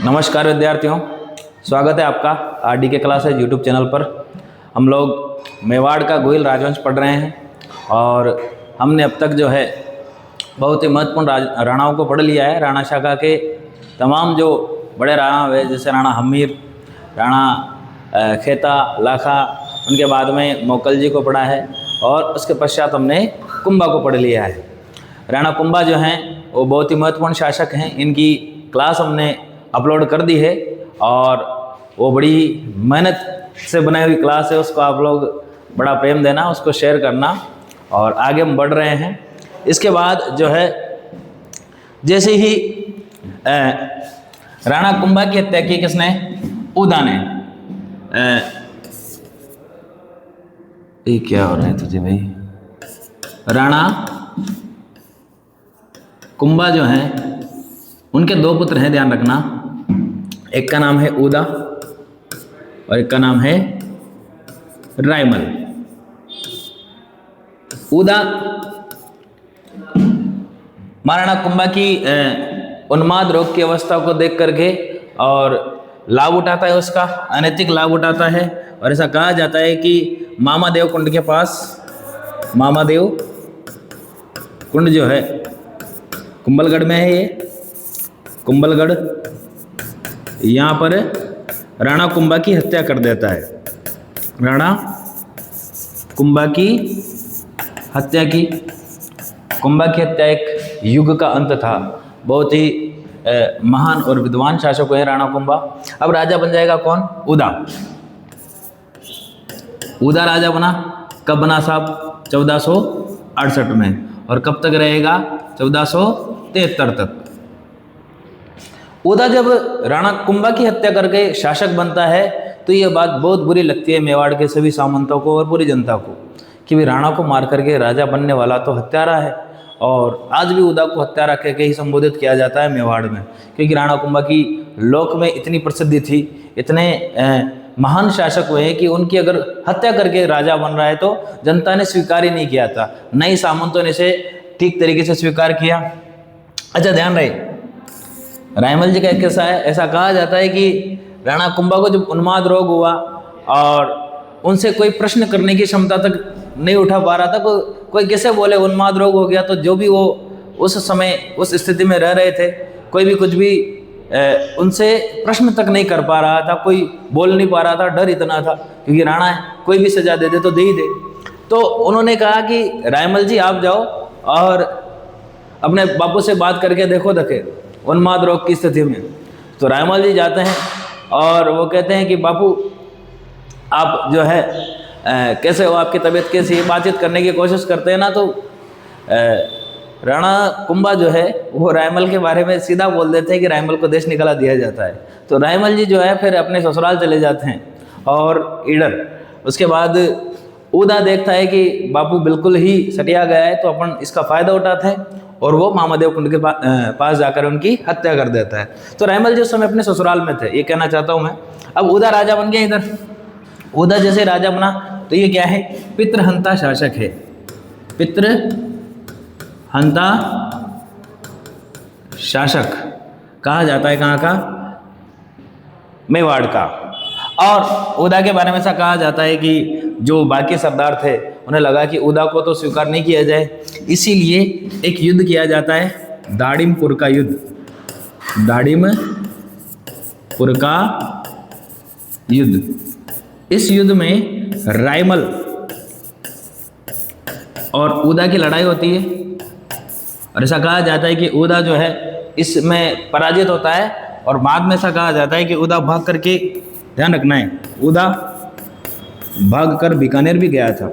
नमस्कार विद्यार्थियों, स्वागत है आपका आरडी के क्लासेज यूट्यूब चैनल पर। हम लोग मेवाड़ का गोइल राजवंश पढ़ रहे हैं और हमने अब तक जो है बहुत ही महत्वपूर्ण राणाओं को पढ़ लिया है। राणा शाखा के तमाम जो बड़े राणा हुए, जैसे राणा हम्मीर, राणा खेता, लाखा, उनके बाद में मोकल जी को पढ़ा है और उसके पश्चात हमने कुंभा को पढ़ लिया है। राणा कुंभा जो हैं वो बहुत ही महत्वपूर्ण शासक हैं। इनकी क्लास हमने अपलोड कर दी है और वो बड़ी मेहनत से बनाई हुई क्लास है। उसको आप लोग बड़ा प्रेम देना, उसको शेयर करना और आगे हम बढ़ रहे हैं। इसके बाद जो है जैसे ही राणा कुंभा की हत्या की किसने? उदा ने। ये क्या हो रहा है तुझे भाई? राणा कुंभा जो हैं उनके दो पुत्र हैं, ध्यान रखना। एक का नाम है उदा और एक का नाम है रायमल। उदा महाराणा कुंभा की उन्माद रोग की अवस्था को देख करके और लाभ उठाता है, उसका अनैतिक लाभ उठाता है। और ऐसा कहा जाता है कि मामादेव कुंड के पास, मामादेव कुंड जो है कुंभलगढ़ में है, ये कुंभलगढ़, यहाँ पर राणा कुंभा की हत्या कर देता है। राणा कुंभा की हत्या की। कुंभा की हत्या एक युग का अंत था। बहुत ही महान और विद्वान शासक है राणा कुंभा। अब राजा बन जाएगा कौन? उदा। उदा राजा बना। कब बना साहब? 1468 में। और कब तक रहेगा? 1473 तक। उदा जब राणा कुंभा की हत्या करके शासक बनता है तो ये बात बहुत बुरी लगती है मेवाड़ के सभी सामंतों को और पूरी जनता को कि भाई राणा को मार करके राजा बनने वाला तो हत्यारा है। और आज भी उदा को हत्यारा कह के ही संबोधित किया जाता है मेवाड़ में, क्योंकि राणा कुंभा की लोक में इतनी प्रसिद्धि थी, इतने महान शासक हुए हैं कि उनकी अगर हत्या करके राजा बन रहा है तो जनता ने स्वीकार ही नहीं किया था, नई सामंतों ने इसे ठीक तरीके से स्वीकार किया। अच्छा ध्यान रहे, रायमल जी का एक किस्सा है। ऐसा कहा जाता है कि राणा कुंभा को जब उन्माद रोग हुआ और उनसे कोई प्रश्न करने की क्षमता तक नहीं उठा पा रहा था, कोई कैसे बोले उन्माद रोग हो गया, तो जो भी वो उस समय उस स्थिति में रह रहे थे, कोई भी कुछ भी उनसे प्रश्न तक नहीं कर पा रहा था, कोई बोल नहीं पा रहा था, डर इतना था क्योंकि राणा है, कोई भी सजा दे दे तो दे ही दे। तो उन्होंने कहा कि रायमल जी आप जाओ और अपने बापू से बात करके देखो देखे उन्माद रोग की स्थिति में। तो रायमल जी जाते हैं और वो कहते हैं कि बापू आप जो है कैसे हो, आपकी तबीयत कैसी है, बातचीत करने की कोशिश करते हैं ना। तो राणा कुंभा जो है वो रायमल के बारे में सीधा बोल देते हैं कि रायमल को देश निकाला दिया जाता है। तो रायमल जी जो है फिर अपने ससुराल चले जाते हैं और इधर उसके बाद उदा देखता है कि बापू बिल्कुल ही सटिया गया है, तो अपन इसका फ़ायदा उठाते हैं और वो मामादेव कुंड के पास जाकर उनकी हत्या कर देता है। तो रायमल जी उस समय अपने ससुराल में थे, ये कहना चाहता हूँ मैं। अब उदा राजा बन गया इधर। उदा जैसे राजा बना तो ये क्या है? पितृहंता शासक है। पितृहंता शासक कहा जाता है, कहाँ का? मेवाड़ का। और उदा के बारे में ऐसा कहा जाता है कि जो बाकी सरदार थे उन्हें लगा कि उदा को तो स्वीकार नहीं किया जाए, इसीलिए एक युद्ध किया जाता है, दाड़िमपुर का युद्ध। दाड़िमपुर का युद्ध। इस युद्ध में रायमल और उदा की लड़ाई होती है और ऐसा कहा जाता है कि उदा जो है इसमें पराजित होता है और बाद में ऐसा कहा जाता है कि उदा भाग करके, ध्यान रखना है, उदा भागकर बीकानेर भी गया था।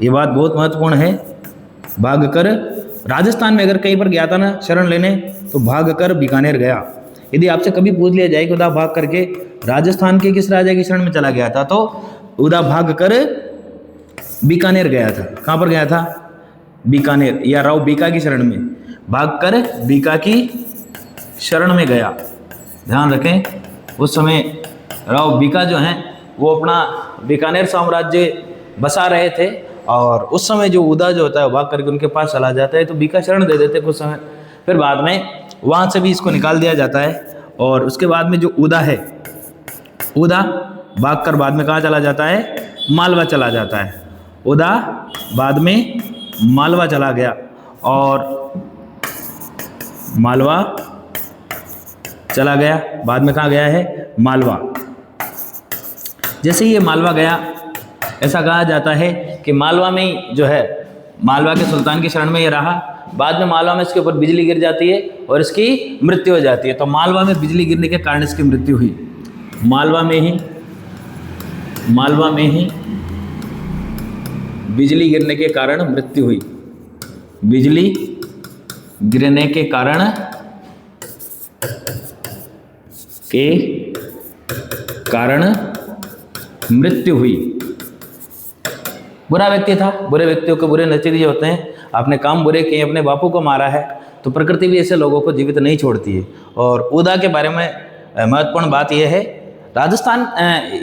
ये बात बहुत महत्वपूर्ण है। भागकर राजस्थान में अगर कहीं पर गया था ना शरण लेने, तो भागकर बीकानेर गया। यदि आपसे कभी पूछ लिया जाए कि उदा भाग करके राजस्थान के किस राजा की शरण में चला गया था, तो उदा भागकर बीकानेर गया था। कहाँ पर गया था? बीकानेर, या राव बीका की शरण में। भागकर बीका की शरण में गया। ध्यान रखें, उस समय राव बीका जो हैं वो अपना बीकानेर साम्राज्य बसा रहे थे और उस समय जो उदा जो होता है भाग करके उनके पास चला जाता है, तो बीका शरण दे देते कुछ समय। फिर बाद में वहाँ से भी इसको निकाल दिया जाता है और उसके बाद में जो उदा है, उदा भागकर बाद में कहाँ चला जाता है, मालवा चला जाता है। उदा बाद में मालवा चला गया और मालवा चला गया, बाद में कहाँ गया है, मालवा। जैसे ही ये मालवा गया, ऐसा कहा जाता है कि मालवा में ही जो है, मालवा के सुल्तान की शरण में ये रहा। बाद में मालवा में इसके ऊपर बिजली गिर जाती है और इसकी मृत्यु हो जाती है। तो मालवा में बिजली गिरने के कारण इसकी मृत्यु हुई। मालवा में ही बिजली गिरने के कारण मृत्यु हुई। बिजली गिरने के कारण मृत्यु हुई। बुरा व्यक्ति था, बुरे व्यक्तियों के बुरे नतीजे होते हैं। आपने काम बुरे किए, अपने बापू को मारा है, तो प्रकृति भी ऐसे लोगों को जीवित नहीं छोड़ती है। और उदा के बारे में महत्वपूर्ण बात यह है, राजस्थान,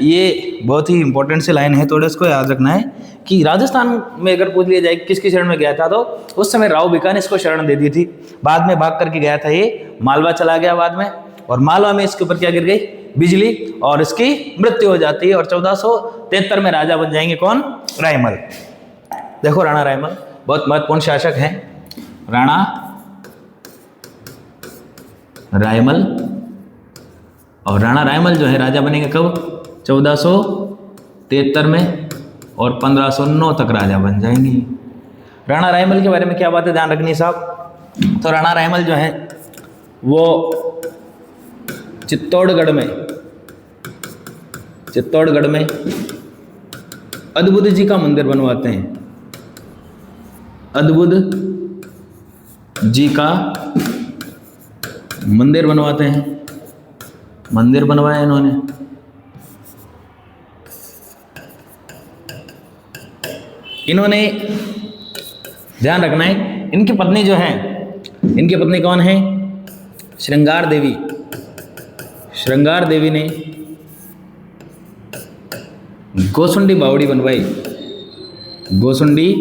ये बहुत ही इंपॉर्टेंट सी लाइन है, थोड़ा इसको याद रखना है कि राजस्थान में अगर पूछ लिया जाए किसकी शरण में गया था, तो उस समय राव भिका ने इसको शरण दे दी थी। बाद में भाग करके गया था ये, मालवा चला गया बाद में, और मालवा में इसके ऊपर क्या गिर गई, बिजली, और इसकी मृत्यु हो जाती है। और 1473 में राजा बन जाएंगे कौन, रायमल। देखो राणा रायमल बहुत महत्वपूर्ण शासक हैं। राणा रायमल, और राणा रायमल जो है राजा बनेंगे कब, 1473 में, और 1509 तक राजा बन जाएंगे। राणा रायमल के बारे में क्या बातें ध्यान रखनी साहब, तो राणा रायमल जो है वो चित्तौड़गढ़ में अद्भुत जी का मंदिर बनवाते हैं। अद्भुत जी का मंदिर बनवाते हैं, मंदिर बनवाया इन्होंने। इन्होंने ध्यान रखना है, इनकी पत्नी जो है, इनकी पत्नी कौन है, श्रृंगार देवी। श्रृंगार देवी ने गोसुंडी बावड़ी बनवाई, गोसुंडी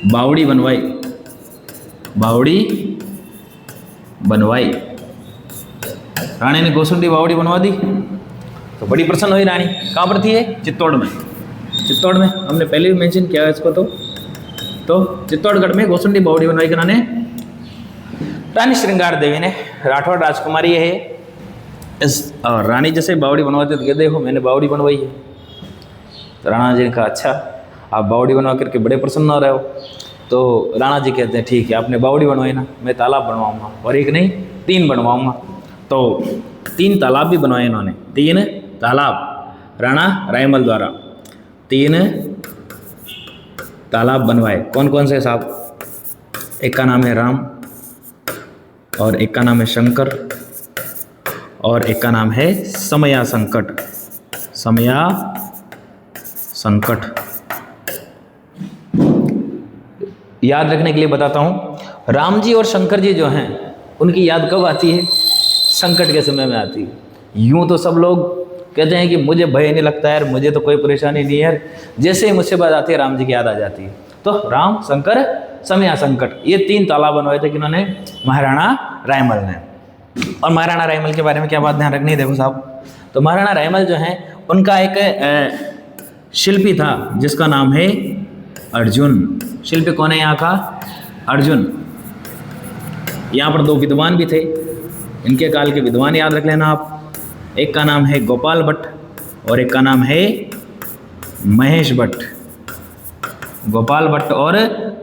बावड़ी बनवाई। रानी ने गोसुंडी बावड़ी बनवा दी तो बड़ी प्रसन्न हुई रानी। कहाँ पर थी ये, चित्तौड़ में। चित्तौड़ में हमने पहले भी मेंशन किया है इसको। तो चित्तौड़गढ़ में गोसुंडी बावड़ी बनवाई किन्होंने, रानी श्रृंगार देवी ने। राठौड़ राजकुमारी है इस, और रानी जैसे बावड़ी बनवाते तो देखो मैंने बावड़ी बनवाई है। तो राणा जी ने कहा अच्छा, आप बावड़ी बनवा करके बड़े प्रसन्न हो रहे हो। तो राणा जी कहते हैं ठीक है, आपने बावड़ी बनवाई ना, मैं तालाब बनवाऊंगा, और एक नहीं 3 बनवाऊंगा। तो 3 तालाब भी बनवाए इन्होंने, 3 तालाब राणा रायमल द्वारा 3 तालाब बनवाए। कौन कौन से साहब, एक का नाम है राम, और एक का नाम है शंकर, और एक का नाम है समया संकट। समया संकट याद रखने के लिए बताता हूँ। राम जी और शंकर जी जो हैं उनकी याद कब आती है, संकट के समय में आती है। यूँ तो सब लोग कहते हैं कि मुझे भय नहीं लगता है, मुझे तो कोई परेशानी नहीं है, जैसे ही मुसीबत आती है राम जी की याद आ जाती है। तो राम, शंकर, समया संकट, ये 3 तालाब बनवाए थे किन्होंने, महाराणा रायमल ने। और महाराणा रायमल के बारे में क्या बात ध्यान रखनी है, देखो साहब। तो महाराणा रायमल जो हैं उनका एक शिल्पी था जिसका नाम है अर्जुन। शिल्पी कौन है यहाँ का, अर्जुन। यहाँ पर 2 विद्वान भी थे, इनके काल के विद्वान याद रख लेना आप। एक का नाम है गोपाल भट्ट और एक का नाम है महेश भट्ट। गोपाल भट्ट और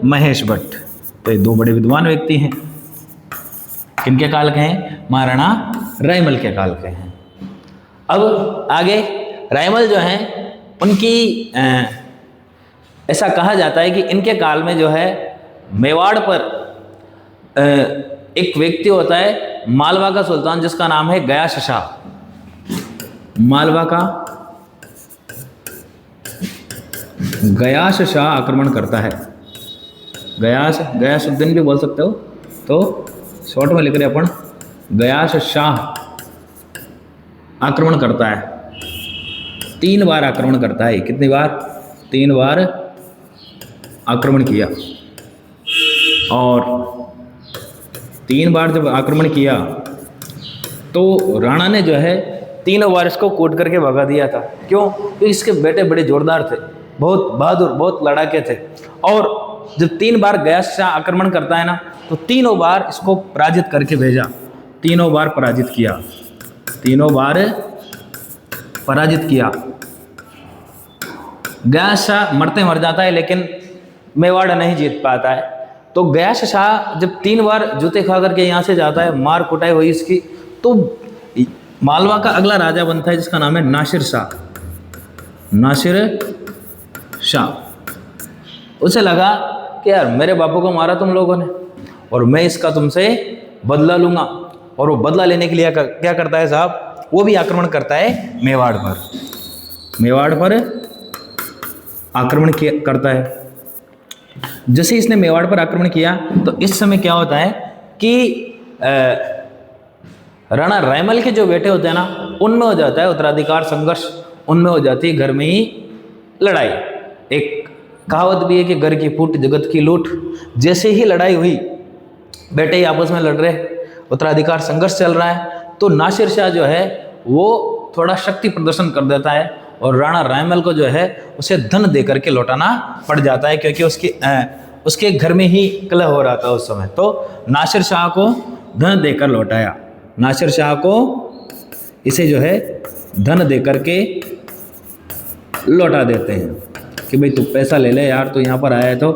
महेश भट्ट, तो ये 2 बड़े विद्वान व्यक्ति हैं। किनके काल के हैं, महाराणा रायमल के काल के हैं। अब आगे रायमल जो हैं उनकी ऐसा कहा जाता है कि इनके काल में जो है मेवाड़ पर एक व्यक्ति होता है मालवा का सुल्तान जिसका नाम है गयास शाह। मालवा का गयास शाह आक्रमण करता है। गयासुद्दीन भी बोल सकते हो, तो शॉर्ट में लिख रहे अपन, गयास शाह आक्रमण करता है। 3 बार आक्रमण करता है। कितनी बार, 3 बार आक्रमण किया। और 3 बार जब आक्रमण किया तो राणा ने जो है तीनों बार इसको कूट करके भगा दिया था। क्यों? क्योंकि इसके बेटे बड़े जोरदार थे, बहुत बहादुर, बहुत लड़ाके थे। और जब 3 बार गयास शाह आक्रमण करता है ना, तो तीनों बार इसको पराजित करके भेजा, तीनों बार पराजित किया, तीनों बार पराजित किया। गयास शाह मरते मर जाता है, लेकिन मेवाड़ नहीं जीत पाता है। तो गयास शाह जब 3 बार जूते खा करके यहाँ से जाता है, मार कुटाई हुई इसकी, तो मालवा का अगला राजा बनता है जिसका नाम है नासिर शाह। नासिर शाह। उसे लगा कि यार मेरे बापू को मारा तुम लोगों ने और मैं इसका तुमसे बदला लूंगा। और वो बदला लेने के लिए क्या करता है साहब, वो भी आक्रमण करता है मेवाड़ पर। मेवाड़ पर आक्रमण करता है। जैसे इसने मेवाड़ पर आक्रमण किया तो इस समय क्या होता है कि राणा रायमल के जो बेटे होते हैं ना, उनमें हो जाता है उत्तराधिकार संघर्ष, उनमें हो जाती है घर में ही लड़ाई। एक कहावत भी है कि घर की फूट जगत की लूट। जैसे ही लड़ाई हुई, बेटे ही आपस में लड़ रहे, उत्तराधिकार संघर्ष चल रहा है, तो नासिर शाह जो है वो थोड़ा शक्ति प्रदर्शन कर देता है और राणा रायमल को जो है उसे धन दे करके लौटाना पड़ जाता है, क्योंकि उसके घर में ही कलह हो रहा था उस समय। तो नासिर शाह को धन देकर लौटाया। नासिर शाह को इसे जो है धन दे करके लौटा देते हैं कि भाई तू पैसा ले ले यार, तो यहाँ पर आया है तो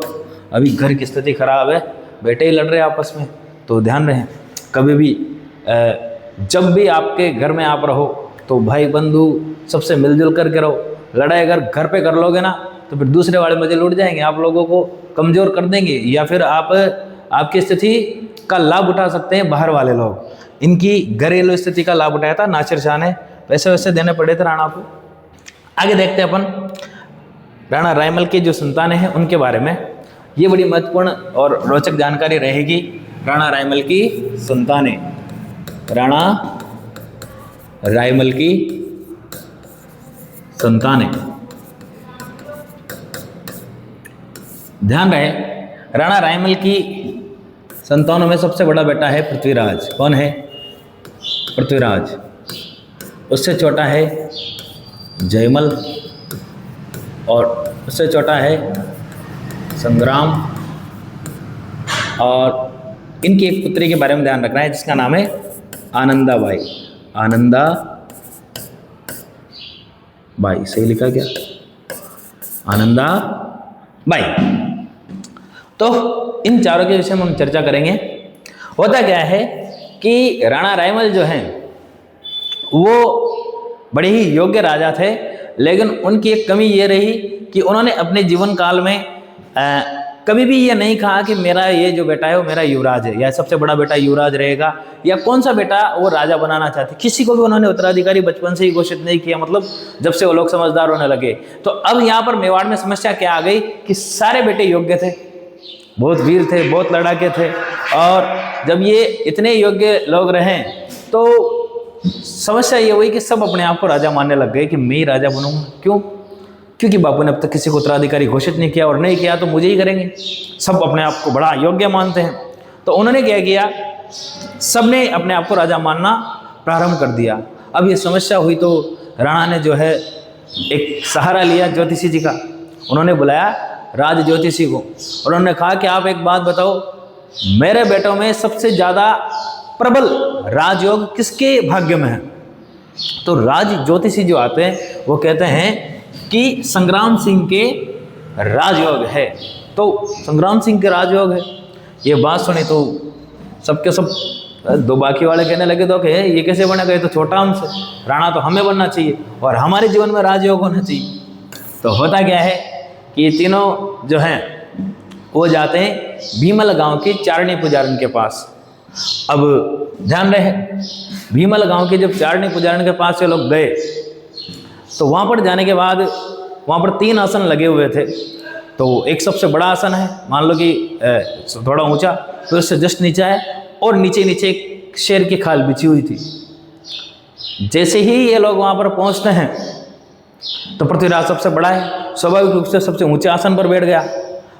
अभी घर की स्थिति खराब है, बेटे ही लड़ रहे आपस में, तो ध्यान रहे कभी भी जब भी आपके घर में आप रहो तो भाई बंधु सबसे मिलजुल करके रहो। लड़ाई अगर घर पे कर लोगे ना तो फिर दूसरे वाले मजे लूट जाएंगे, आप लोगों को कमज़ोर कर देंगे, या फिर आपकी स्थिति का लाभ उठा सकते हैं बाहर वाले लोग। इनकी घरेलू स्थिति का लाभ उठाया था नासिर शाह ने, पैसे वैसे देने पड़े थे राणा को। आगे देखते हैं अपन राणा रायमल की जो संतानें हैं उनके बारे में। ये बड़ी महत्वपूर्ण और रोचक जानकारी रहेगी। राणा रायमल की संतानें, राणा रायमल की संतानें। ध्यान रहे राणा रायमल की संतानों में सबसे बड़ा बेटा है पृथ्वीराज। कौन है? पृथ्वीराज। उससे छोटा है जयमल और उससे छोटा है संग्राम। और इनकी एक पुत्री के बारे में ध्यान रखना है जिसका नाम है आनंदाबाई। आनंदाबाई, सही लिखा क्या? आनंदाबाई। तो इन चारों के विषय में हम चर्चा करेंगे। होता क्या है कि राणा रायमल जो हैं वो बड़े ही योग्य राजा थे, लेकिन उनकी एक कमी ये रही कि उन्होंने अपने जीवन काल में कभी भी ये नहीं कहा कि मेरा ये जो बेटा है वो मेरा युवराज है, या सबसे बड़ा बेटा युवराज रहेगा, या कौन सा बेटा वो राजा बनाना चाहते। किसी को भी उन्होंने उत्तराधिकारी बचपन से ही घोषित नहीं किया, मतलब जब से वो लोग समझदार होने लगे। तो अब यहाँ पर मेवाड़ में समस्या क्या आ गई कि सारे बेटे योग्य थे, बहुत वीर थे, बहुत लड़ाके थे, और जब ये इतने योग्य लोग रहे तो समस्या ये हुई कि सब अपने आप को राजा मानने लग गए कि मैं ही राजा बनूंगा। क्यों? क्योंकि बापू ने अब तक किसी को उत्तराधिकारी घोषित नहीं किया, और नहीं किया तो मुझे ही करेंगे। सब अपने आप को बड़ा योग्य मानते हैं। तो उन्होंने क्या किया, सबने अपने आप को राजा मानना प्रारंभ कर दिया। अब ये समस्या हुई तो राणा ने जो है एक सहारा लिया ज्योतिषी जी का। उन्होंने बुलाया राज ज्योतिषी को और उन्होंने कहा कि आप एक बात बताओ, मेरे बेटों में सबसे ज़्यादा प्रबल राजयोग किसके भाग्य में है? तो राज ज्योतिषी जो आते हैं वो कहते हैं कि संग्राम सिंह के राजयोग है। तो संग्राम सिंह के राजयोग है। ये बात सुनी तो सबके सब दो बाकी वाले कहने लगे तो कि ये कैसे बनेगा, ये तो छोटा हमसे, राणा तो हमें बनना चाहिए और हमारे जीवन में राजयोग होना चाहिए। तो होता क्या है कि ये तीनों जो हैं वो जाते हैं भीमल गांव के चारणी पुजारन के पास। अब ध्यान रहे, भीमल गांव के जब चारणी पुजारन के पास से लोग गए तो वहाँ पर जाने के बाद वहाँ पर 3 आसन लगे हुए थे। तो एक सबसे बड़ा आसन है, मान लो कि थोड़ा ऊंचा, तो इससे जस्ट नीचे है, और नीचे नीचे एक शेर की खाल बिछी हुई थी। जैसे ही ये लोग वहाँ पर पहुँचते हैं तो पृथ्वीराज सबसे बड़ा है, स्वाभाविक रूप से सबसे ऊंचे आसन पर बैठ गया।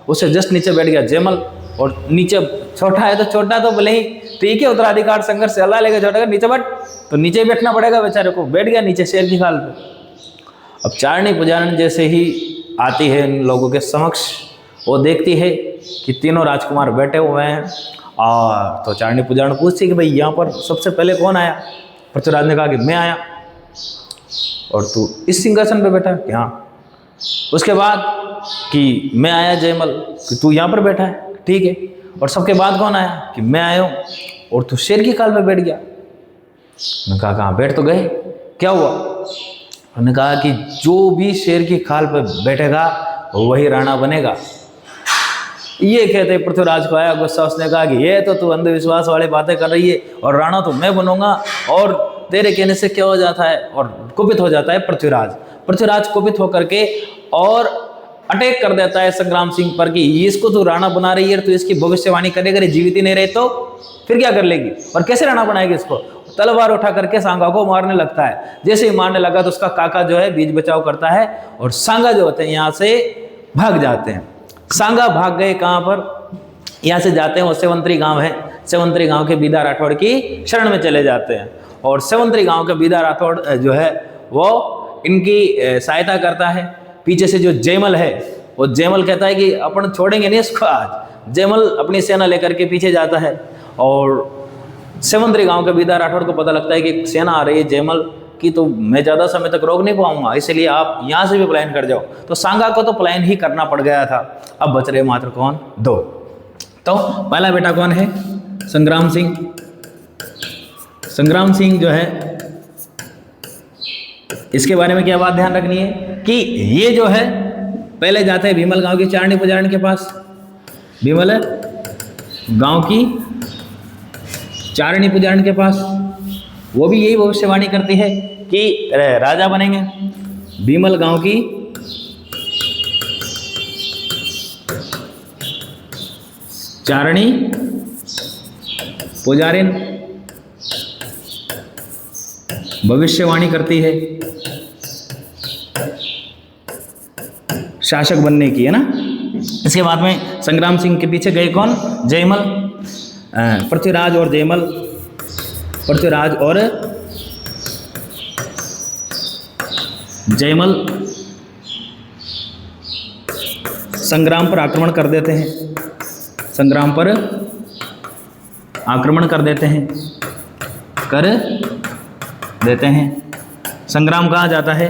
उससे जस्ट नीचे बैठ गया जयमल, और नीचे छोटा है तो छोटा तो भले ही ठीक है, उत्तराधिकार संघर्ष चल रहा है, लेकिन छोटा का नीचे बैठ, तो नीचे बैठना पड़ेगा बेचारे को। बैठ गया नीचे शेर की खाल पे। अब चारणी पुजारन जैसे ही आती है इन लोगों के समक्ष, वो देखती है कि तीनों राजकुमार बैठे हुए हैं, और तो चारणी पुजारन पूछती कि भाई यहाँ पर सबसे पहले कौन आया? पृथ्वीराज ने कहा कि मैं आया। और तू इस सिंहासन पे बैठा कि हाँ। उसके बाद कि मैं आया जयमल, कि तू यहाँ पर बैठा है, ठीक है। और सबके बाद कौन आया? कि मैं आया हूँ, और तू शेर की खाल पे बैठ गया। मैंने कहा कहाँ बैठ तो गए, क्या हुआ? उन्होंने कहा कि जो भी शेर की खाल पे बैठेगा वही राणा बनेगा। ये कहते पृथ्वीराज को आया गुस्सा। उसने कहा कि ये तो तू अंधविश्वास वाली बातें कर रही है, और राणा तो मैं बनूंगा, और तेरे कहने से क्या हो जाता है? और कुपित हो जाता है पृथ्वीराज। पृथ्वीराज कुपित होकर के और अटैक कर देता है संग्राम सिंह पर कि इसको तो राणा बना रही है, तो इसकी भविष्यवाणी करेगा, जीवित ही नहीं रहे तो फिर क्या कर लेगी, और कैसे राणा बनाएगी इसको? तलवार उठा करके सांगा को मारने लगता है। जैसे ही मारने लगा तो उसका काका जो है बीच बचाव करता है, और सांगा जो होते हैं यहाँ से भाग जाते हैं। सांगा भाग गए कहाँ पर? यहाँ से जाते हैं, वो सेवंतरी गांव है, सेवंतरी गांव के बीदा राठौड़ की शरण में चले जाते हैं। और सेवंतरी गांव के बीदा राठौड़ जो है वो इनकी सहायता करता है। पीछे से जो जयमल है, वो जयमल कहता है कि अपन छोड़ेंगे नहीं इसको आज। जयमल अपनी सेना लेकर के पीछे जाता है, और सेवंतरी गांव के बीदा राठौड़ को पता लगता है कि सेना आ रही है जयमल की, तो मैं ज़्यादा समय तक रोक नहीं पाऊंगा, इसलिए आप यहाँ से भी पलायन कर जाओ। तो सांगा को तो पलायन ही करना पड़ गया था। अब बच रहे मात्र कौन? दो। तो पहला बेटा कौन है? संग्राम सिंह। संग्राम सिंह जो है, इसके बारे में क्या बात ध्यान रखनी है कि ये जो है पहले जाते हैं भीमल गांव की चारणी पुजारन के पास। भीमल गांव की चारणी पुजारन के पास, वो भी यही भविष्यवाणी करती है कि राजा बनेंगे। भीमल गांव की चारणी पुजारिन भविष्यवाणी करती है शासक बनने की, है ना। इसके बाद में संग्राम सिंह के पीछे गए कौन? जयमल। पृथ्वीराज और जयमल, पृथ्वीराज और जयमल संग्राम पर आक्रमण कर देते हैं, संग्राम पर आक्रमण कर देते हैं, कर देते हैं। संग्राम कहाँ जाता है?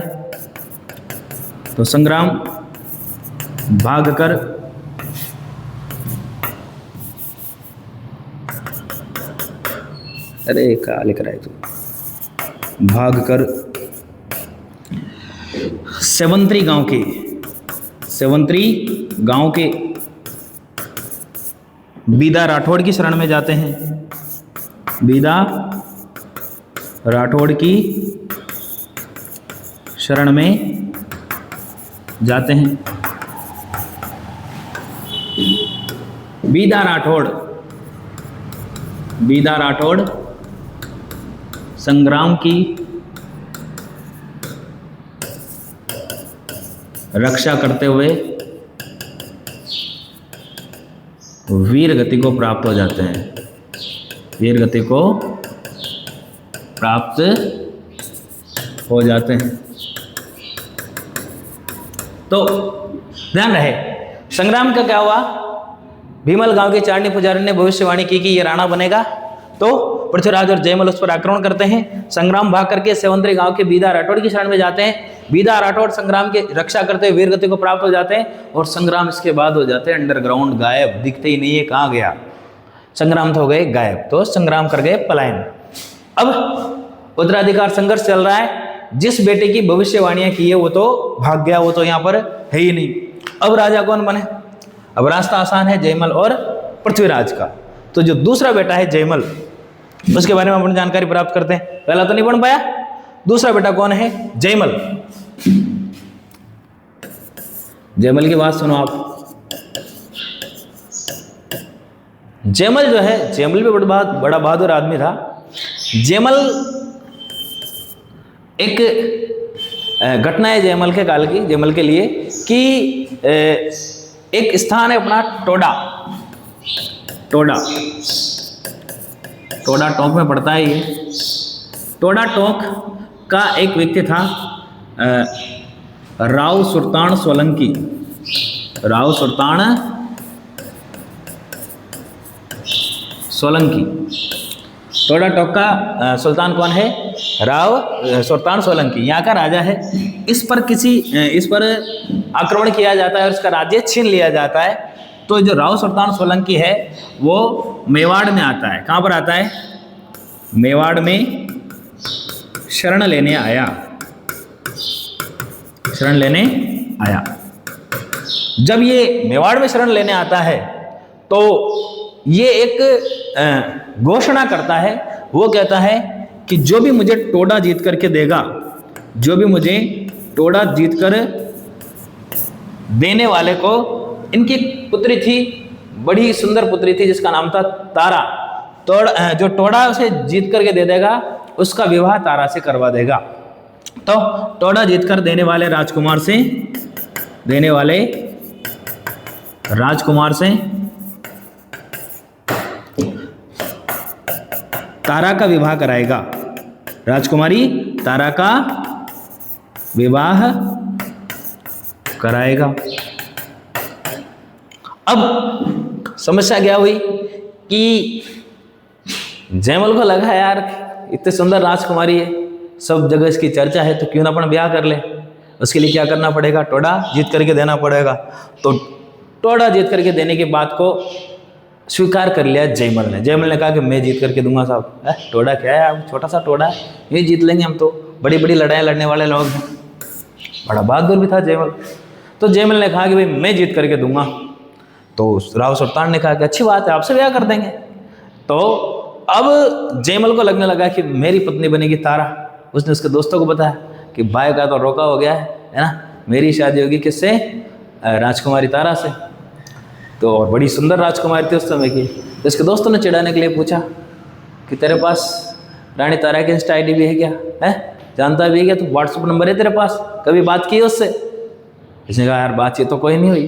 तो संग्राम भागकर अरे क्या लिख रहा है तू? भागकर सेवंतरी गांव के बीदा राठौड़ की शरण में जाते हैं। बीदा राठौड़ की शरण में जाते हैं। बीदा राठौड़ संग्राम की रक्षा करते हुए वीर गति को प्राप्त हो जाते हैं। वीर गति को प्राप्त हो जाते हैं। तो ध्यान रहे, संग्राम का क्या हुआ? भीमल गांव के चारणी पुजारी ने भविष्यवाणी की कि ये राणा बनेगा, तो पृथ्वीराज और जयमल उस पर आक्रमण करते हैं। संग्राम भाग करके सेवंतरी गांव के बीदा राठौड़ की शरण में जाते हैं। बीदा राठौड़ संग्राम की रक्षा करते हुए वीर गति को प्राप्त हो जाते हैं, और संग्राम इसके बाद हो जाते हैं अंडरग्राउंड, गायब, दिखते ही नहीं है कहाँ गया। संग्राम तो हो गए गायब, तो संग्राम कर गए पलायन। अब उत्तराधिकार संघर्ष चल रहा है। जिस बेटे की भविष्यवाणियां की है वो तो भाग गया, वो तो यहाँ पर है ही नहीं। अब राजा कौन बने? अब रास्ता आसान है, जयमल और पृथ्वीराज का। तो जो दूसरा बेटा है जयमल, उसके बारे में अपन जानकारी प्राप्त करते हैं। पहला तो नहीं बन पाया, दूसरा बेटा कौन है? जयमल। जयमल की बात सुनो आप। जयमल जो है, जयमल भी बड़ा बहादुर आदमी था। जयमल एक घटना है जयमल के काल की, जयमल के लिए, कि एक स्थान है अपना टोडा। टोडा, टोडा टोंक में पड़ता है ये। टोडा टोंक का एक व्यक्ति था राव सुल्तान सोलंकी। राव सुल्तान सोलंकी। टोडा टोंक का सुल्तान कौन है? राव सुल्तान सोलंकी, यहाँ का राजा है। इस पर आक्रमण किया जाता है और उसका राज्य छीन लिया जाता है। तो जो राव सुल्तान सोलंकी है वो मेवाड़ में आता है। कहाँ पर आता है? मेवाड़ में शरण लेने आया। शरण लेने आया। जब ये मेवाड़ में शरण लेने आता है तो ये एक घोषणा करता है। वो कहता है कि जो भी मुझे टोडा जीत करके देगा, जो भी मुझे टोडा जीत कर देने वाले को, इनकी पुत्री थी, बड़ी सुंदर पुत्री थी जिसका नाम था तारा। जो टोडा उसे जीत करके दे देगा उसका विवाह तारा से करवा देगा। तो टोडा जीत कर देने वाले राजकुमार से तारा का विवाह कराएगा। राजकुमारी तारा का विवाह कराएगा। अब समस्या क्या हुई कि जयमल को लगा यार इतने सुंदर राजकुमारी है, सब जगह इसकी चर्चा है, तो क्यों ना अपन ब्याह कर ले। उसके लिए क्या करना पड़ेगा? टोडा जीत करके देना पड़ेगा। तो टोडा जीत करके देने की बात को स्वीकार कर लिया जयमल ने। जयमल ने कहा कि मैं जीत करके दूंगा साहब। टोडा क्या है, अब छोटा सा टोडा है, ये जीत लेंगे हम, तो बड़ी बड़ी लड़ाइयाँ लड़ने वाले लोग हैं। बड़ा बहादुर भी था जयमल। तो जयमल ने कहा कि भाई मैं जीत करके दूंगा। तो राव सुल्तान ने कहा कि अच्छी बात है, आपसे ब्याह कर देंगे। तो अब जयमल को लगने लगा कि मेरी पत्नी बनेगी तारा। उसने उसके दोस्तों को बताया कि भाई का तो रोका हो गया है ना, मेरी शादी होगी किससे? राजकुमारी तारा से। तो और बड़ी सुंदर राजकुमारी थी उस समय की। तो इसके दोस्तों ने चिढ़ाने के लिए पूछा कि तेरे पास रानी तारा की इंस्टा आईडी भी है क्या? है जानता भी है क्या? तो व्हाट्सएप नंबर है तेरे पास? कभी बात की उससे? इसने कहा यार बातचीत तो कोई नहीं हुई।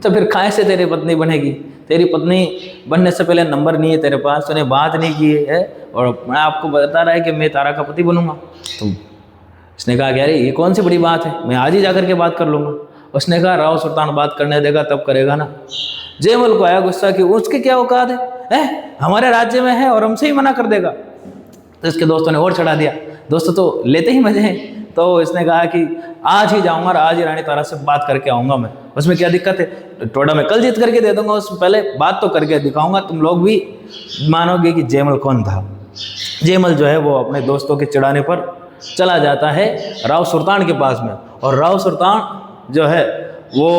तो फिर काहे से तेरी पत्नी बनेगी? तेरी पत्नी बनने से पहले नंबर नहीं है तेरे पास, तूने बात नहीं की है, और मैं आपको बता रहा है कि मैं तारा का पति बनूंगा। तो इसने कहा कि अरे ये कौन सी बड़ी बात है, मैं आज ही जाकर के बात कर लूँगा। उसने कहा राव सुल्तान बात करने देगा तब करेगा ना। जयमल को आया गुस्सा कि उसके क्या औकात है, हमारे राज्य में है और हमसे ही मना कर देगा। तो इसके दोस्तों ने और चढ़ा दिया। दोस्तों तो लेते ही मजे हैं। तो इसने कहा कि आज ही जाऊंगा और आज ही रानी तारा से बात करके आऊंगा मैं, उसमें क्या दिक्कत है? टोडा मैं कल जीत करके दे दूंगा, उससे पहले बात तो करके दिखाऊंगा, तुम लोग भी मानोगे कि जयमल कौन था। जयमल जो है वो अपने दोस्तों के चिढ़ाने पर चला जाता है राव सुल्तान के पास में। और राव सुल्तान जो है वो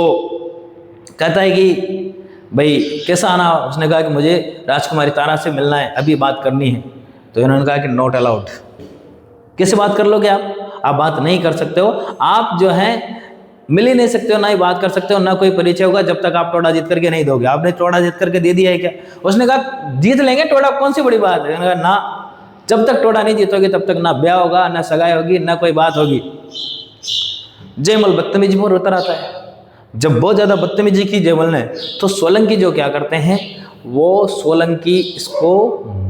कहता है कि भाई कैसा आना? उसने कहा कि मुझे राजकुमारी तारा से मिलना है, अभी बात करनी है। तो इन्होंने कहा कि नॉट अलाउड। कैसे बात कर लोगे आप बात नहीं कर सकते हो, आप जो है मिल ही नहीं सकते हो, ना ही बात कर सकते हो, ना कोई परिचय होगा जब तक आप टोडा जीत करके नहीं दोगे। आपने टोडा जीत करके दे दिया है क्या? उसने कहा जीत लेंगे टोडा, कौन सी बड़ी बात है। कहा ना, जब तक टोडा नहीं जीतोगे तब तक ना ब्याह होगा, ना सगाई होगी, ना कोई बात होगी। जयमल बदतमीजी पर उतर आता है। जब बहुत ज्यादा बदतमीजी की जयमल ने, तो सोलंकी जो क्या करते हैं, वो सोलंकी इसको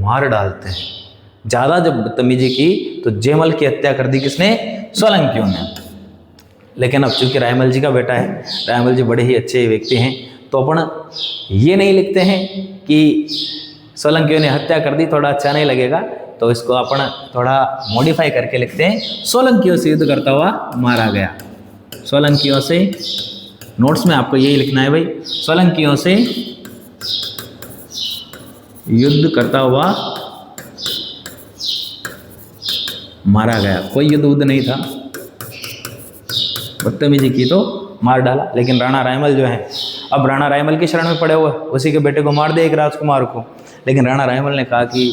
मार डालते हैं। ज्यादा जब बदतमीजी की तो जयमल की हत्या कर दी किसने? सोलंकियों ने। लेकिन अब चूंकि रायमल जी का बेटा है, रायमल जी बड़े ही अच्छे व्यक्ति हैं, तो अपन ये नहीं लिखते हैं कि सोलंकियों ने हत्या कर दी, थोड़ा अच्छा नहीं लगेगा, तो इसको अपन थोड़ा मॉडिफाई करके लिखते हैं सोलंकियों से युद्ध करता हुआ मारा गया। सोलंकियों से, नोट्स में आपको यही लिखना है भाई, सोलंकियों से युद्ध करता हुआ मारा गया। कोई युद्ध उद्ध नहीं था, बदतमीजी की तो मार डाला। लेकिन राणा रायमल जो है, अब राणा रायमल की शरण में पड़े हुए, उसी के बेटे को मार दे एक राजकुमार को। लेकिन राणा रायमल ने कहा कि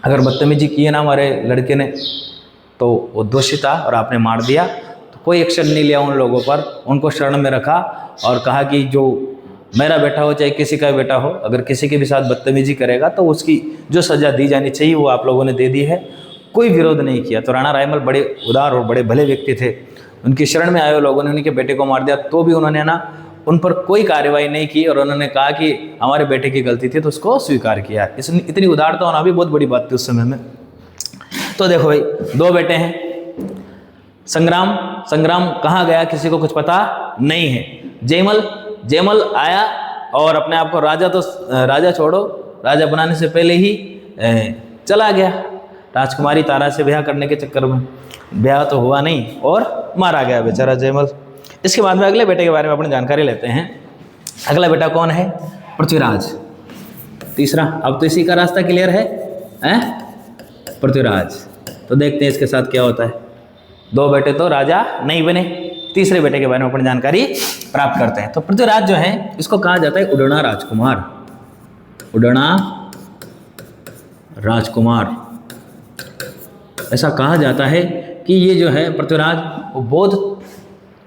अगर बदतमीजी की है ना हमारे लड़के ने, तो वो दोषी था और आपने मार दिया। तो कोई एक्शन नहीं लिया उन लोगों पर, उनको शरण में रखा और कहा कि जो मेरा बेटा हो चाहे किसी का बेटा हो, अगर किसी के भी साथ बदतमीजी करेगा तो उसकी जो सज़ा दी जानी चाहिए वो आप लोगों ने दे दी है। कोई विरोध नहीं किया। तो राणा रायमल बड़े उदार और बड़े भले व्यक्ति थे, उनकी शरण में आए लोगों ने उनके बेटे को मार दिया, तो भी उन्होंने ना उन पर कोई कार्रवाई नहीं की और उन्होंने कहा कि हमारे बेटे की गलती थी तो उसको स्वीकार किया। इतनी उदारता होना भी बहुत बड़ी बात थी उस समय में। तो देखो भाई, दो बेटे हैं। संग्राम कहाँ गया किसी को कुछ पता नहीं है। जयमल आया और अपने आप को राजा छोड़ो, राजा बनाने से पहले ही चला गया। राजकुमारी तारा से ब्याह करने के चक्कर में ब्याह तो हुआ नहीं और मारा गया बेचारा जयमल। इसके बाद में अगले बेटे के बारे में अपनी जानकारी लेते हैं। अगला बेटा कौन है? पृथ्वीराज। तीसरा, अब तो इसी का रास्ता क्लियर है, पृथ्वीराज। तो देखते हैं इसके साथ क्या होता है। दो बेटे तो राजा नहीं बने, तीसरे बेटे के बारे में अपनी जानकारी प्राप्त करते हैं। तो पृथ्वीराज जो है इसको कहा जाता है उड़ना राजकुमार। उड़ना राजकुमार ऐसा कहा जाता है कि ये जो है पृथ्वीराज वो बहुत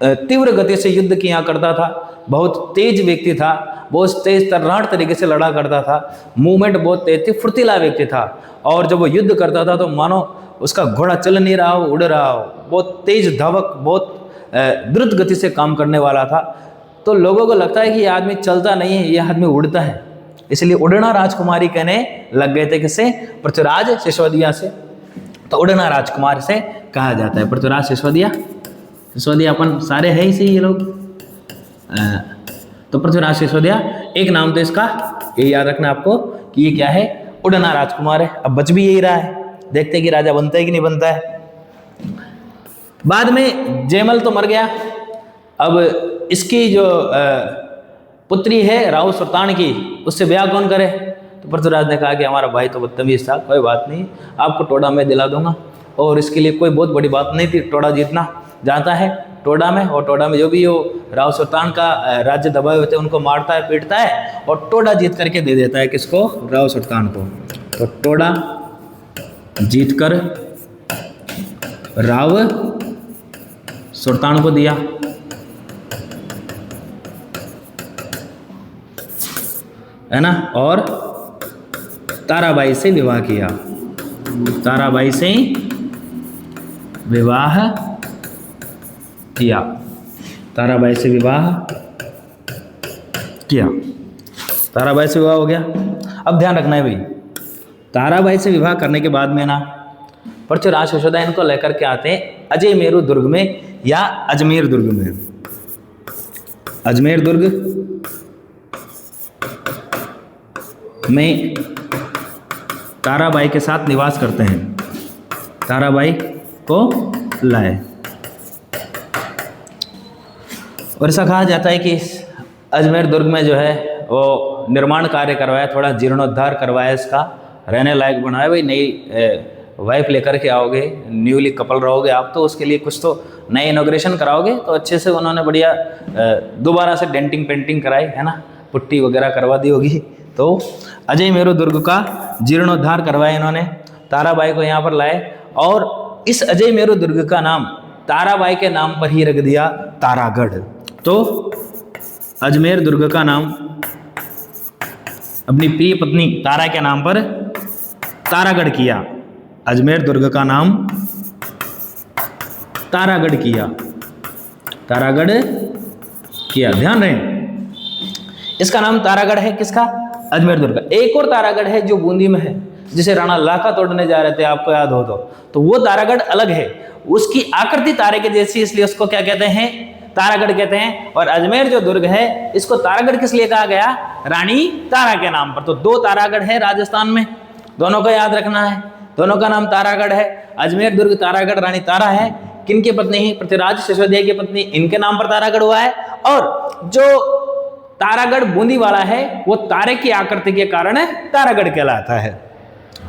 तीव्र गति से युद्ध किया करता था, बहुत तेज व्यक्ति था, बहुत तेज तर्रार तरीके से लड़ा करता था, मूवमेंट बहुत तेज थी, फुर्तीला व्यक्ति था। और जब वो युद्ध करता था तो मानो उसका घोड़ा चल नहीं रहा हो, उड़ रहा हो। बहुत तेज धावक, बहुत द्रुत गति से काम करने वाला था। तो लोगों को लगता है कि ये आदमी चलता नहीं है, ये आदमी उड़ता है, इसलिए उड़ना राजकुमारी कहने लग गए थे। किससे? पृथ्वीराज सिसोदिया से। तो उड़ना राजकुमार से कहा जाता है। पृथ्वीराज सिसोदिया अपन सारे है ही सही ये लोग। तो पृथ्वीराज सिसोदिया एक नाम तो इसका, ये याद रखना आपको कि ये क्या है, उड़ना राजकुमार है। अब बच भी यही रहा है, देखते हैं कि राजा बनता है कि नहीं बनता है। बाद में जयमल तो मर गया। अब इसकी जो पुत्री है राहु सुल्तान की, उससे ब्याह कौन करे? तो पृथ्वीराज ने कहा कि हमारा भाई तो बदतमीज था, कोई बात नहीं, आपको टोडा मैं दिला दूंगा। और इसके लिए कोई बहुत बड़ी बात नहीं थी, टोडा जीतना। जाता है टोडा में, और टोडा में जो भी वो राहु सुल्तान का राज्य दबाए हुए थे उनको मारता है, पीटता है और टोडा जीत करके दे देता है। किसको? राहु सुल्तान को। तो टोडा जीत कर राव सुल्तान को दिया, है ना। और ताराबाई से विवाह किया। ताराबाई से विवाह किया। ताराबाई से विवाह किया। ताराबाई से विवाह हो गया। अब ध्यान रखना है भाई, ताराबाई से विवाह करने के बाद में ना पृथ्वीराज सिसोदिया इनको लेकर के आते हैं अजय मेरू दुर्ग में या अजमेर दुर्ग में। अजमेर दुर्ग में ताराबाई के साथ निवास करते हैं। ताराबाई को लाए और ऐसा कहा जाता है कि अजमेर दुर्ग में जो है वो निर्माण कार्य करवाया, थोड़ा जीर्णोद्धार करवाया, इसका रहने लायक बनाया। भाई नई वाइफ लेकर के आओगे, न्यूली कपल रहोगे आप, तो उसके लिए कुछ तो नए इनॉग्रेशन कराओगे, तो अच्छे से उन्होंने बढ़िया दोबारा से डेंटिंग पेंटिंग कराई, है ना, पुट्टी वगैरह करवा दी होगी। तो अजय मेरू दुर्ग का जीर्णोद्धार करवाया इन्होंने, ताराबाई को यहाँ पर लाए और इस अजय मेरू दुर्ग का नाम ताराबाई के नाम पर ही रख दिया, तारागढ़। तो अजमेर दुर्ग का नाम अपनी प्रिय पत्नी तारा के नाम पर तारागढ़ किया। अजमेर दुर्ग का नाम तारागढ़ किया, तारागढ़ किया। ध्यान रहे, इसका नाम तारागढ़ है, किसका? अजमेर दुर्ग का। एक और तारागढ़ है जो बूंदी में है, जिसे राणा लाखा तोड़ने जा रहे थे, आपको याद हो तो वो तारागढ़ अलग है, उसकी आकृति तारे के जैसी, इसलिए उसको क्या कहते हैं? तारागढ़ कहते हैं। और अजमेर जो दुर्ग है इसको तारागढ़ किस लिए कहा गया? रानी तारा के नाम पर। तो दो तारागढ़ है राजस्थान में, दोनों को याद रखना है, दोनों का नाम तारागढ़ है। अजमेर दुर्ग तारागढ़ रानी तारा है, किनकी पत्नी है? पृथ्वीराज सिसोदिया की पत्नी, इनके नाम पर तारागढ़ हुआ है। और जो तारागढ़ बूंदी वाला है वो तारे की आकृति के कारण तारागढ़ कहलाता है।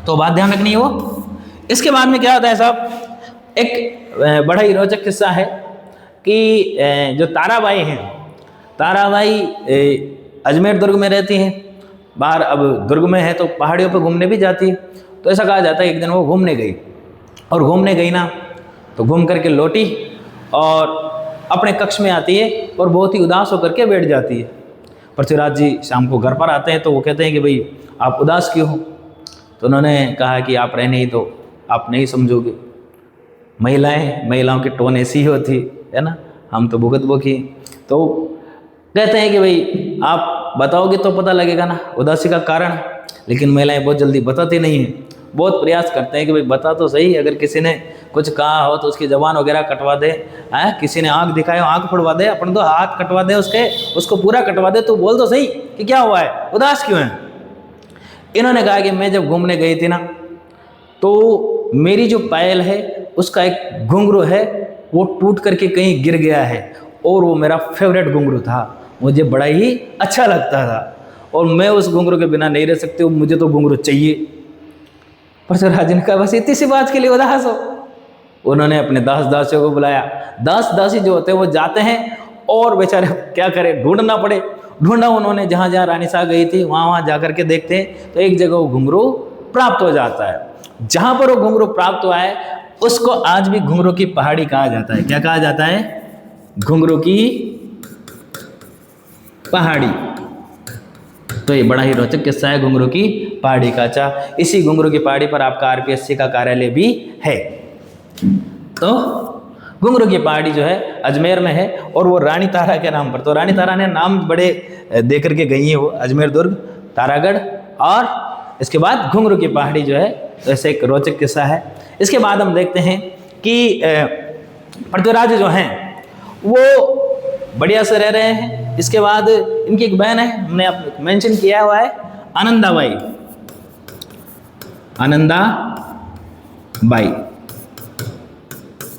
तो बात ध्यान रखनी है वो। इसके बाद में क्या होता है साहब, एक बड़ा ही रोचक किस्सा है कि जो ताराबाई हैं, ताराबाई अजमेर दुर्ग में रहती हैं, बाहर अब दुर्ग में है तो पहाड़ियों पर घूमने भी जाती है। तो ऐसा कहा जाता है एक दिन वो घूमने गई, और घूमने गई ना तो घूम करके लौटी और अपने कक्ष में आती है और बहुत ही उदास होकर के बैठ जाती है। पृथ्वीराज जी शाम को घर पर आते हैं तो वो कहते हैं कि भाई आप उदास क्यों हो? तो उन्होंने कहा कि आप रहे नहीं तो आप नहीं समझोगे, महिलाओं की टोन ऐसी ही होती है ना, हम तो भुगत भोगी। तो कहते हैं कि भाई आप बताओगे तो पता लगेगा ना उदासी का कारण, लेकिन महिलाएं बहुत जल्दी बताती नहीं है। बहुत प्रयास करते हैं कि भाई बता तो सही, अगर किसी ने कुछ कहा हो तो उसकी जबान वगैरह कटवा दे, है किसी ने आँख दिखाए हो आँख फोड़वा दे, अपन तो हाथ कटवा दे उसको पूरा कटवा दे, तो बोल तो सही कि क्या हुआ है, उदास क्यों है। इन्होंने कहा कि मैं जब घूमने गई थी ना, तो मेरी जो पायल है उसका एक घुंघरू है वो टूट करके कहीं गिर गया है, और वो मेरा फेवरेट घुंघरू था, मुझे बड़ा ही अच्छा लगता था, और मैं उस घुंघरू के बिना नहीं रह सकती हूँ, मुझे तो घुंघरू चाहिए। पृथ्वीराज ने कहा बस इतनी सी बात के लिए उदास हो। उन्होंने अपने दास दासियों को बुलाया। दास दासी जो होते हैं वो जाते हैं, और बेचारे क्या करें, ढूंढना पड़े। ढूंढा उन्होंने, जहाँ जहाँ रानी साहब गई थी वहाँ वहाँ जा करके देखते हैं तो एक जगह वो घुंघरू प्राप्त हो जाता है। जहाँ पर वो घुंघरू प्राप्त हुआ है उसको आज भी घुंघरू की पहाड़ी कहा जाता है। क्या कहा जाता है? घुंघरू की पहाड़ी। तो ये बड़ा ही रोचक किस्सा है घुंघरू की पहाड़ी का। अच्छा, इसी घुंघरू की पहाड़ी पर आपका आरपीएससी का कार्यालय भी है। तो घुंघरू की पहाड़ी जो है अजमेर में है, और वो रानी तारा के नाम पर। तो रानी तारा ने नाम बड़े दे करके गई है वो, अजमेर, दुर्ग, तारागढ़, और इसके बाद घुंघरू की पहाड़ी जो है। तो ऐसे एक रोचक किस्सा है। इसके बाद हम देखते हैं कि पृथ्वीराज जो हैं वो बढ़िया से रह रहे हैं। इसके बाद इनकी एक बहन है, हमने आपको मेंशन किया हुआ है, आनंदाबाई। आनंदाबाई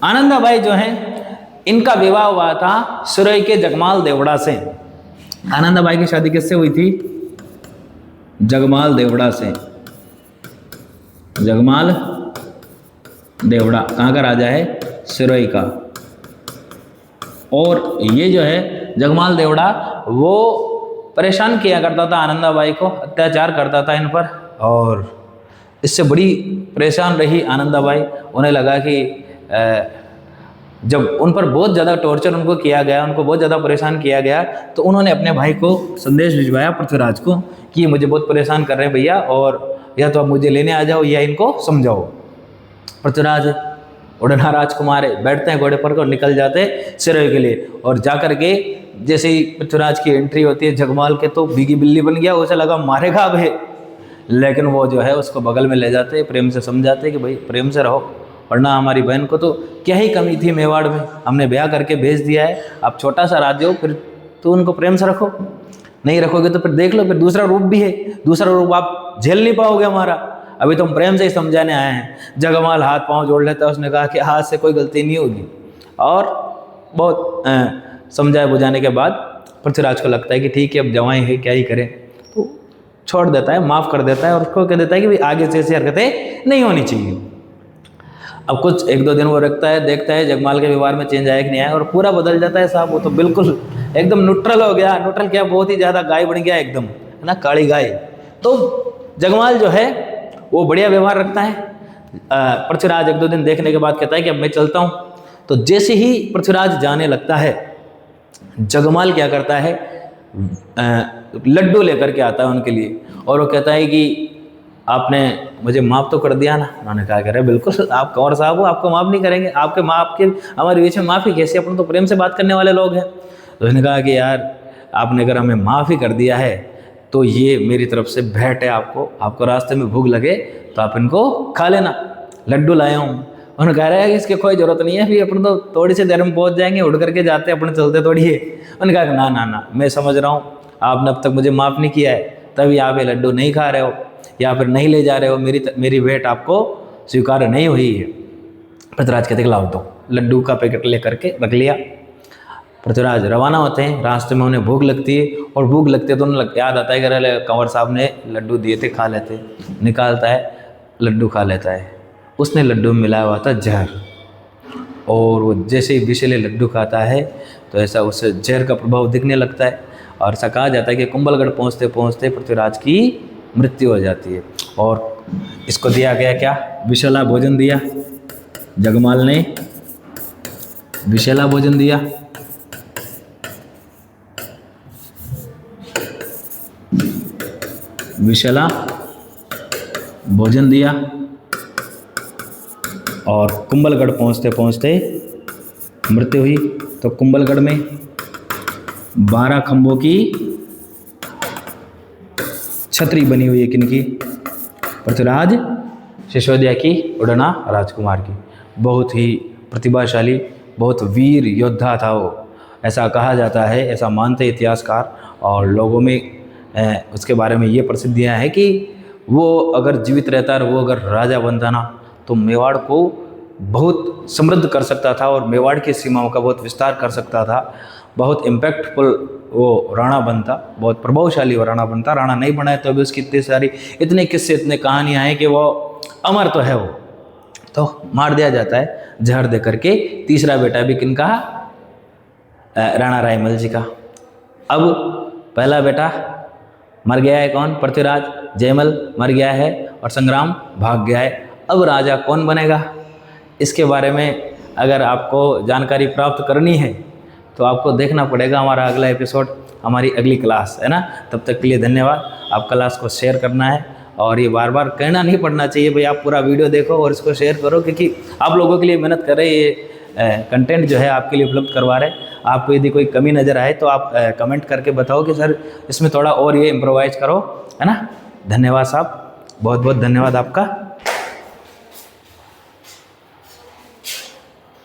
आनंदाबाई जो हैं इनका विवाह हुआ था सुरई के जगमाल देवड़ा से। आनंदाबाई की शादी किससे हुई थी? जगमाल देवड़ा से। जगमाल देवड़ा कहाँ का राजा है? सुरई का। और ये जो है जगमाल देवड़ा वो परेशान किया करता था आनंदाबाई को, अत्याचार करता था इन पर, और इससे बड़ी परेशान रही आनंदाबाई। उन्हें लगा कि जब उन पर बहुत ज़्यादा टॉर्चर उनको किया गया, उनको बहुत ज़्यादा परेशान किया गया, तो उन्होंने अपने भाई को संदेश भिजवाया पृथ्वीराज को कि मुझे बहुत परेशान कर रहे हैं भैया, और या तो आप मुझे लेने आ जाओ या इनको समझाओ। पृथ्वीराज उड़ना राजकुमार बैठते हैं घोड़े पर और निकल जाते सिरोही के लिए। और जाकर के जैसे ही पृथ्वीराज की एंट्री होती है जगमाल के, तो भीगी बिल्ली बन गया, उसे लगा मारेगा अब है, लेकिन वो जो है उसको बगल में ले जाते, प्रेम से समझाते कि भाई प्रेम से रहो, वरना हमारी बहन को तो क्या ही कमी थी मेवाड़ में, हमने ब्याह करके भेज दिया है, अब छोटा सा राज्य हो, फिर तो उनको प्रेम से रखो, नहीं रखोगे तो फिर देख लो, फिर दूसरा रूप भी है, दूसरा रूप आप झेल नहीं पाओगे हमारा, अभी तो हम प्रेम से ही समझाने आए हैं। जगमाल हाथ पांव जोड़ लेता है, उसने कहा कि हाथ से कोई गलती नहीं होगी, और बहुत समझाए बुझाने के बाद पृथ्वीराज को लगता है कि ठीक है अब जवाएं है क्या ही करें, तो छोड़ देता है, माफ़ कर देता है, और उसको कह देता है कि भाई आगे से ऐसी हरकतें नहीं होनी चाहिए। अब कुछ 1-2 दिन वो रखता है, देखता है जगमाल के व्यवहार में चेंज आया कि नहीं आया, और पूरा बदल जाता है साहब, वो तो बिल्कुल एकदम न्यूट्रल हो गया, न्यूट्रल क्या बहुत ही ज़्यादा गाय बन गया एकदम, है ना, काली गाय। तो जगमाल जो है वो बढ़िया व्यवहार रखता है। पृथ्वीराज 1-2 दिन देखने के बाद कहता है कि अब मैं चलता हूँ। तो जैसे ही पृथ्वीराज जाने लगता है, जगमाल क्या करता है, लड्डू लेकर के आता है उनके लिए, और वो कहता है कि आपने मुझे माफ़ तो कर दिया ना। उन्होंने कहा कह रहे बिल्कुल, आप कंवर साहब हो, आपको माफ़ नहीं करेंगे, आपके माँ के हमारे बीच में माफ़ी कैसे, अपन तो प्रेम से बात करने वाले लोग हैं। तो उसने कहा कि यार आपने अगर हमें माफ़ ही कर दिया है तो ये मेरी तरफ से भेंट है आपको रास्ते में भूख लगे तो आप इनको खा लेना, लड्डू लाया हूँ। उन्होंने कह रहा है कि इसकी कोई ज़रूरत नहीं है, फिर अपन तो थोड़ी सी देर में पहुँच जाएंगे, उड़ करके जाते अपन चलते थोड़ी है। उन्होंने कहा ना ना ना, मैं समझ रहा हूँ आपने अब तक मुझे माफ़ नहीं किया है, तभी आप ये लड्डू नहीं खा रहे हो या फिर नहीं ले जा रहे हो, मेरी भेंट आपको स्वीकार नहीं हुई है। पृथ्वीराज कहते लाओ, तो लड्डू का पैकेट ले करके रख लिया। पृथ्वीराज रवाना होते हैं, रास्ते में उन्हें भूख लगती है, और भूख लगती है तो उन्हें याद आता है कि अरे कंवर साहब ने लड्डू दिए थे, खा लेते। निकालता है लड्डू, खा लेता है। उसने लड्डू में मिलाया हुआ था जहर, और वो जैसे ही विषैले लड्डू खाता है तो ऐसा उसे जहर का प्रभाव दिखने लगता है, और ऐसा कहा जाता है कि कुंभलगढ़ पहुँचते पहुँचते पृथ्वीराज की मृत्यु हो जाती है। और इसको दिया गया क्या, विषैला भोजन दिया, जगमाल ने विषैला भोजन दिया। विषैला भोजन दिया, और कुंभलगढ़ पहुँचते पहुँचते मृत्यु हुई। तो कुंभलगढ़ में 12 खंभों की छतरी बनी हुई है किनकी? पृथ्वीराज सिसोदिया की, उड़ना राजकुमार की। बहुत ही प्रतिभाशाली, बहुत वीर योद्धा था वो, ऐसा कहा जाता है, ऐसा मानते इतिहासकार और लोगों में उसके बारे में ये प्रसिद्धियाँ है कि वो अगर जीवित रहता और वो अगर राजा बनता ना तो मेवाड़ को बहुत समृद्ध कर सकता था और मेवाड़ की सीमाओं का बहुत विस्तार कर सकता था। बहुत इम्पैक्टफुल वो राणा बनता, बहुत प्रभावशाली वो राणा बनता। राणा नहीं बना है तो अभी उसकी इतनी सारी, इतने किस्से, इतने कहानियाँ हैं कि वो अमर तो है वो, तो मार दिया जाता है जहर दे करके। तीसरा बेटा भी किनका? राणा रायमल जी का। अब पहला बेटा मर गया है, कौन? पृथ्वीराज। जयमल मर गया है और संग्राम भाग गया है। अब राजा कौन बनेगा, इसके बारे में अगर आपको जानकारी प्राप्त करनी है तो आपको देखना पड़ेगा हमारा अगला एपिसोड, हमारी अगली क्लास, है ना। तब तक के लिए धन्यवाद। आप क्लास को शेयर करना है और ये बार बार कहना नहीं पड़ना चाहिए भाई आप पूरा वीडियो देखो और इसको शेयर करो, क्योंकि आप लोगों के लिए मेहनत कर रहे, ये कंटेंट जो है आपके लिए उपलब्ध करवा रहे। आपको यदि कोई कमी नज़र आए तो आप कमेंट करके बताओ कि सर इसमें थोड़ा और ये इम्प्रोवाइज करो, है ना। धन्यवाद साहब, बहुत बहुत धन्यवाद आपका।